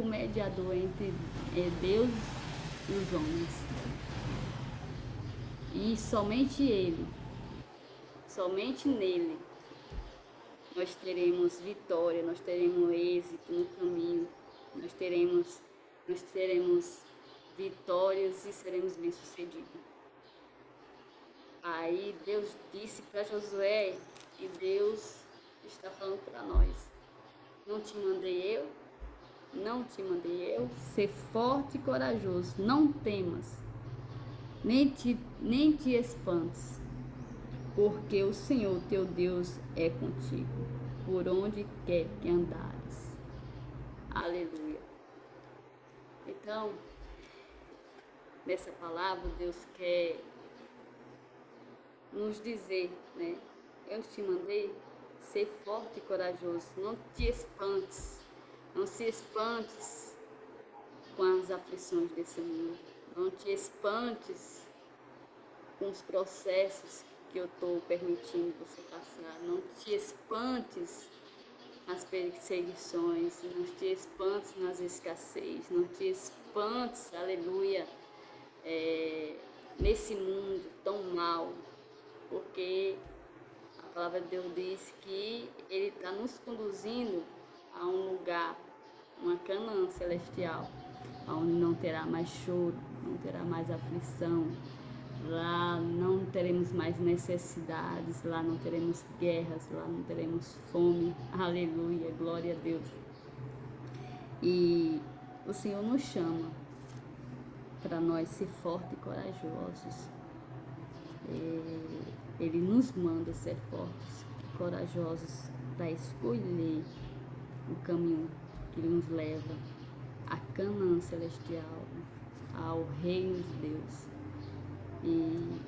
único mediador entre Deus e os homens. E somente Ele, somente nele, nós teremos vitória, nós teremos êxito no caminho, nós teremos vitórias e seremos bem-sucedidos. Aí Deus disse para Josué, e Deus está falando para nós: não te mandei eu, ser forte e corajoso, não temas, nem te espantes, porque o Senhor teu Deus é contigo, por onde quer que andares. Aleluia. Então, nessa palavra, Deus quer nos dizer, né? Eu te mandei ser forte e corajoso, não te espantes, não se espantes com as aflições desse mundo, não te espantes com os processos que eu estou permitindo você passar, não te espantes nas perseguições, não te espantes nas escassez, não te espantes, aleluia, nesse mundo tão mal, porque a palavra de Deus diz que Ele está nos conduzindo a um lugar, uma Canaã celestial, onde não terá mais choro, não terá mais aflição, lá não teremos mais necessidades, lá não teremos guerras, lá não teremos fome, aleluia, glória a Deus. E o Senhor nos chama para nós ser fortes e corajosos. Ele nos manda ser fortes e corajosos para escolher o caminho que nos leva à Canaã celestial, ao reino de Deus. E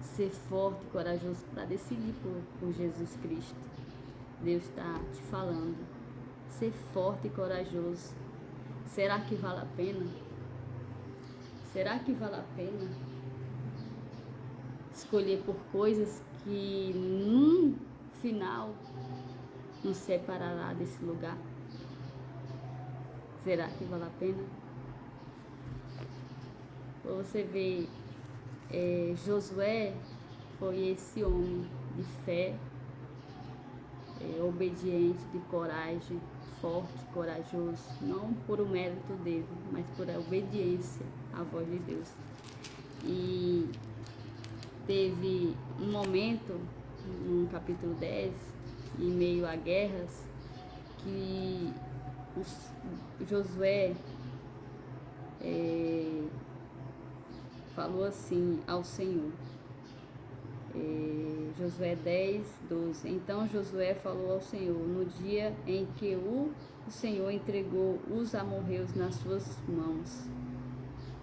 ser forte e corajoso para decidir por Jesus Cristo. Deus está te falando. Ser forte e corajoso. Será que vale a pena? Será que vale a pena escolher por coisas que no final nos separará desse lugar? Será que vale a pena? Você vê, Josué foi esse homem de fé, obediente, de coragem, forte, corajoso, não por o mérito dele, mas por a obediência à voz de Deus. E teve um momento, no capítulo 10, em meio a guerras, que Josué falou assim ao Senhor. Josué 10, 12. Então Josué falou ao Senhor no dia em que o Senhor entregou os amorreus nas suas mãos,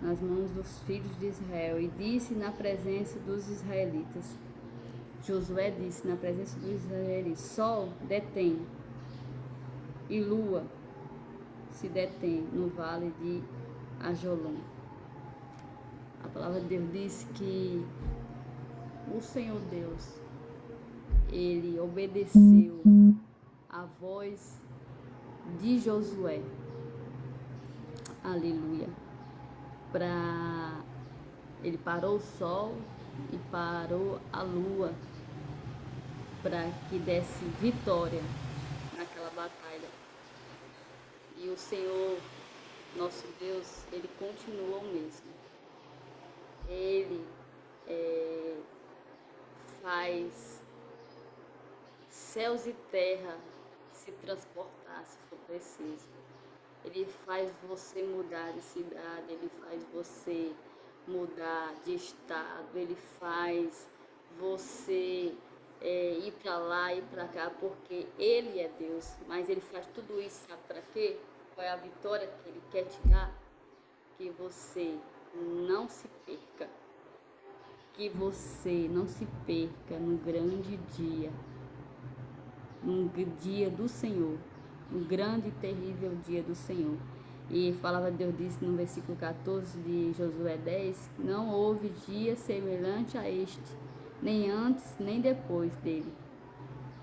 nas mãos dos filhos de Israel, e disse na presença dos israelitas. Josué disse na presença dos israelitas: sol, detém, e lua se detém no vale de Ajolom. A palavra de Deus diz que o Senhor Deus, Ele obedeceu a voz de Josué, aleluia, Ele parou o sol e parou a lua para que desse vitória naquela batalha. E o Senhor, nosso Deus, Ele continua o mesmo. Ele faz céus e terra se transportar se for preciso. Ele faz você mudar de cidade, Ele faz você mudar de estado, Ele faz você ir para lá e para cá, porque Ele é Deus. Mas Ele faz tudo isso, sabe para quê? Qual é a vitória que Ele quer te dar? Que você não se perca. Que você não se perca no grande dia, no dia do Senhor, no grande e terrível dia do Senhor. E a palavra de Deus disse no versículo 14 de Josué 10, não houve dia semelhante a este, nem antes nem depois dele.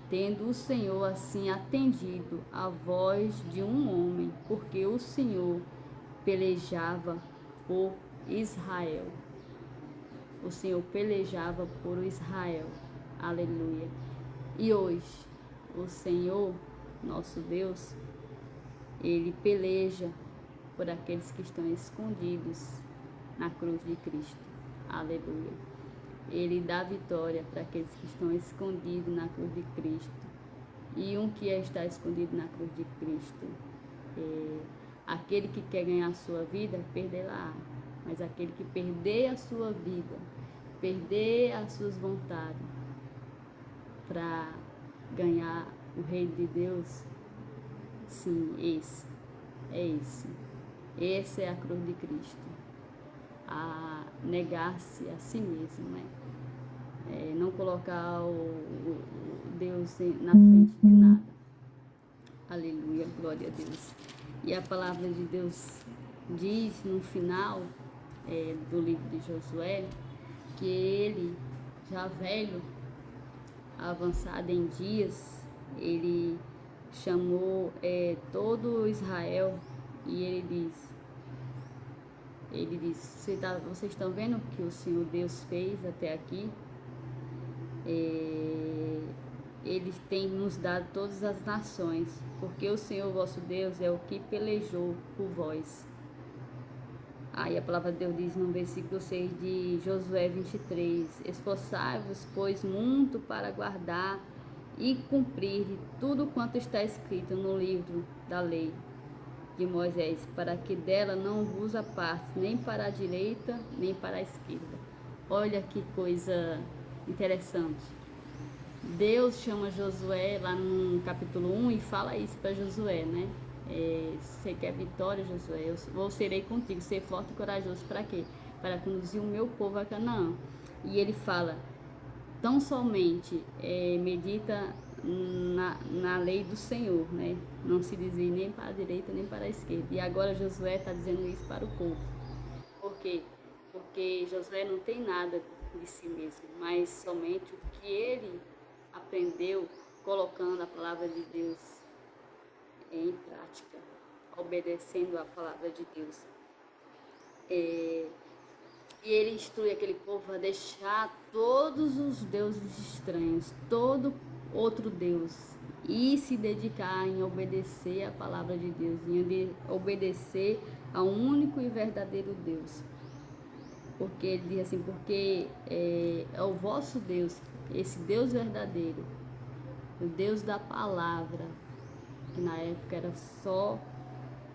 tendo o Senhor assim atendido a voz de um homem, porque o Senhor pelejava por Israel. O Senhor pelejava por Israel. Aleluia. E hoje, o Senhor, nosso Deus, Ele peleja por aqueles que estão escondidos na cruz de Cristo. Aleluia. Ele dá vitória para aqueles que estão escondidos na cruz de Cristo. E um que está escondido na cruz de Cristo, aquele que quer ganhar a sua vida, perderá. Mas aquele que perder a sua vida, perder as suas vontades para ganhar o reino de Deus, sim, esse é esse. Essa é a cruz de Cristo. A negar-se a si mesmo, né? Não colocar o Deus na frente de nada. Aleluia, glória a Deus. E a palavra de Deus diz no final do livro de Josué que ele, já velho, avançado em dias, ele chamou todo Israel e ele diz, vocês estão vendo o que o Senhor Deus fez até aqui? Ele tem nos dado todas as nações, porque o Senhor vosso Deus é o que pelejou por vós. Aí a palavra de Deus diz no versículo 6 de Josué 23, esforçai-vos, pois, muito para guardar e cumprir tudo quanto está escrito no livro da lei de Moisés, para que dela não vos aparte, nem para a direita, nem para a esquerda. Olha que coisa interessante. Deus chama Josué lá no capítulo 1 e fala isso para Josué, né? Você quer vitória, Josué? Eu serei contigo, ser forte e corajoso. Para quê? Para conduzir o meu povo a Canaã. E ele fala, tão somente medita na lei do Senhor, né? Não se desvie nem para a direita nem para a esquerda. E agora Josué está dizendo isso para o povo. Por quê? Porque Josué não tem nada de si mesmo, mas somente o que ele aprendeu colocando a palavra de Deus em prática, obedecendo a palavra de Deus. E ele instrui aquele povo a deixar todos os deuses estranhos, todo outro Deus, e se dedicar em obedecer a palavra de Deus, em obedecer ao único e verdadeiro Deus. Porque ele diz assim, porque é o vosso Deus, esse Deus verdadeiro, o Deus da palavra, que na época era só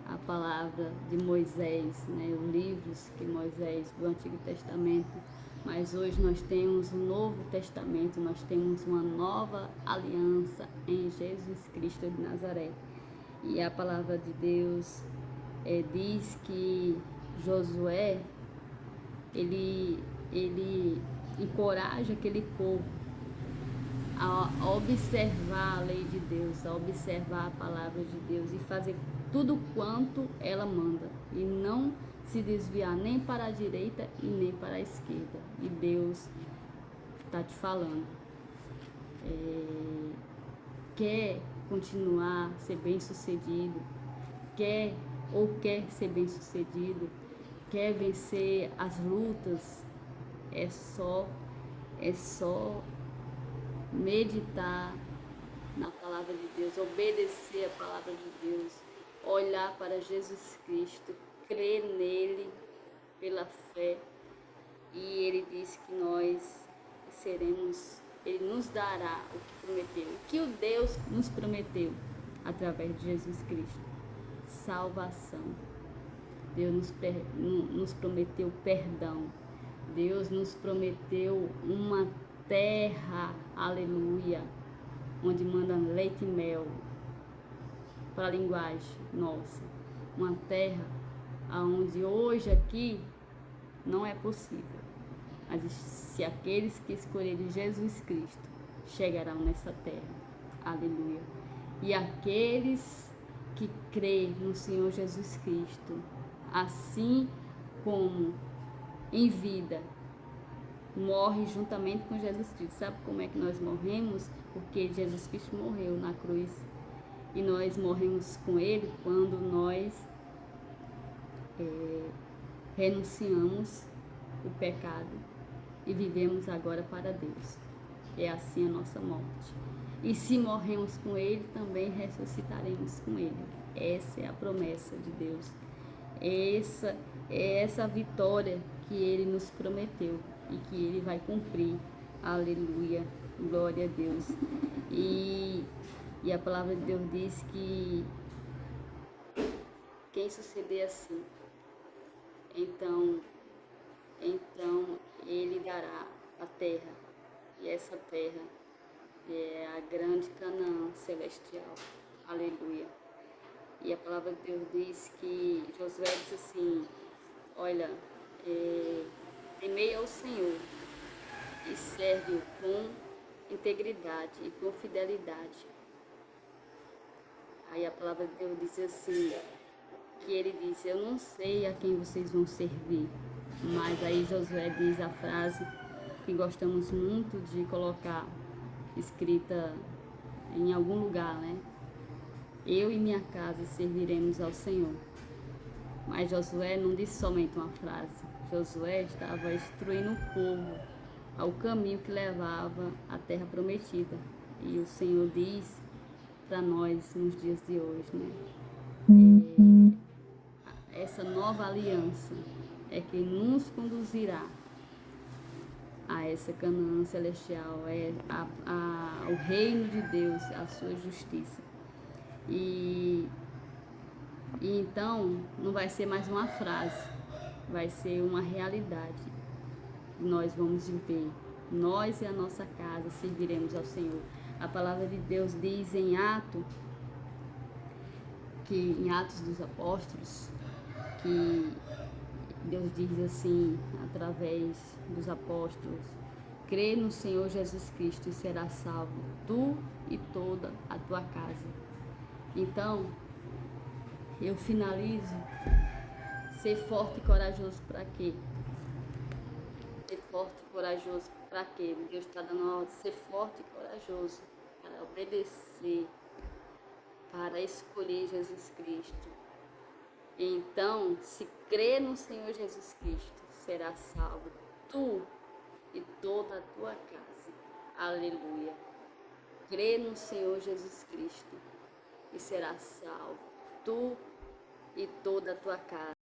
a palavra de Moisés, né, os livros que Moisés do Antigo Testamento, mas hoje nós temos um Novo Testamento, nós temos uma nova aliança em Jesus Cristo de Nazaré. E a palavra de Deus diz que Josué, ele encoraja aquele povo a observar a lei de Deus, a observar a palavra de Deus e fazer tudo quanto ela manda e não se desviar nem para a direita e nem para a esquerda. E Deus está te falando, quer continuar a ser bem sucedido, quer ser bem sucedido, quer vencer as lutas, é só meditar na palavra de Deus, obedecer a palavra de Deus, olhar para Jesus Cristo, crer nele pela fé. E ele disse que nós seremos, ele nos dará o que prometeu, o que o Deus nos prometeu através de Jesus Cristo: salvação. Deus nos prometeu perdão. Deus nos prometeu uma terra, aleluia, onde manda leite e mel, para a linguagem nossa. Uma terra onde hoje aqui não é possível. Mas se aqueles que escolherem Jesus Cristo chegarão nessa terra, aleluia. E aqueles que creem no Senhor Jesus Cristo, assim como em vida, morre juntamente com Jesus Cristo. Sabe como é que nós morremos? Porque Jesus Cristo morreu na cruz. E nós morremos com Ele quando nós renunciamos o pecado e vivemos agora para Deus. É assim a nossa morte. E se morremos com Ele, também ressuscitaremos com Ele. Essa é a promessa de Deus. Essa é essa vitória que Ele nos prometeu e que Ele vai cumprir. Aleluia, glória a Deus. E a palavra de Deus diz que quem suceder assim, então Ele dará a terra. E essa terra é a grande Canaã celestial. Aleluia. E a palavra de Deus diz que Josué disse assim, olha, temei ao Senhor e serve-o com integridade e com fidelidade. Aí a palavra de Deus diz assim, que ele disse, eu não sei a quem vocês vão servir. Mas aí Josué diz a frase que gostamos muito de colocar escrita em algum lugar, né? Eu e minha casa serviremos ao Senhor. Mas Josué não disse somente uma frase. Josué estava instruindo o povo ao caminho que levava à terra prometida. E o Senhor diz para nós nos dias de hoje, né? Essa nova aliança é que nos conduzirá a essa Canaã celestial, o reino de Deus, a sua justiça. E então não vai ser mais uma frase, vai ser uma realidade. Nós vamos viver, nós e a nossa casa serviremos ao Senhor. A palavra de Deus diz em Atos dos Apóstolos, que Deus diz assim, através dos apóstolos, crê no Senhor Jesus Cristo e será salvo, tu e toda a tua casa. Então, eu finalizo, ser forte e corajoso para quê? Ser forte e corajoso para quê? Deus está dando uma ordem, ser forte e corajoso para obedecer, para escolher Jesus Cristo. Então, se crê no Senhor Jesus Cristo, será salvo tu e toda a tua casa. Aleluia. Crê no Senhor Jesus Cristo e será salvo tu e toda a tua casa.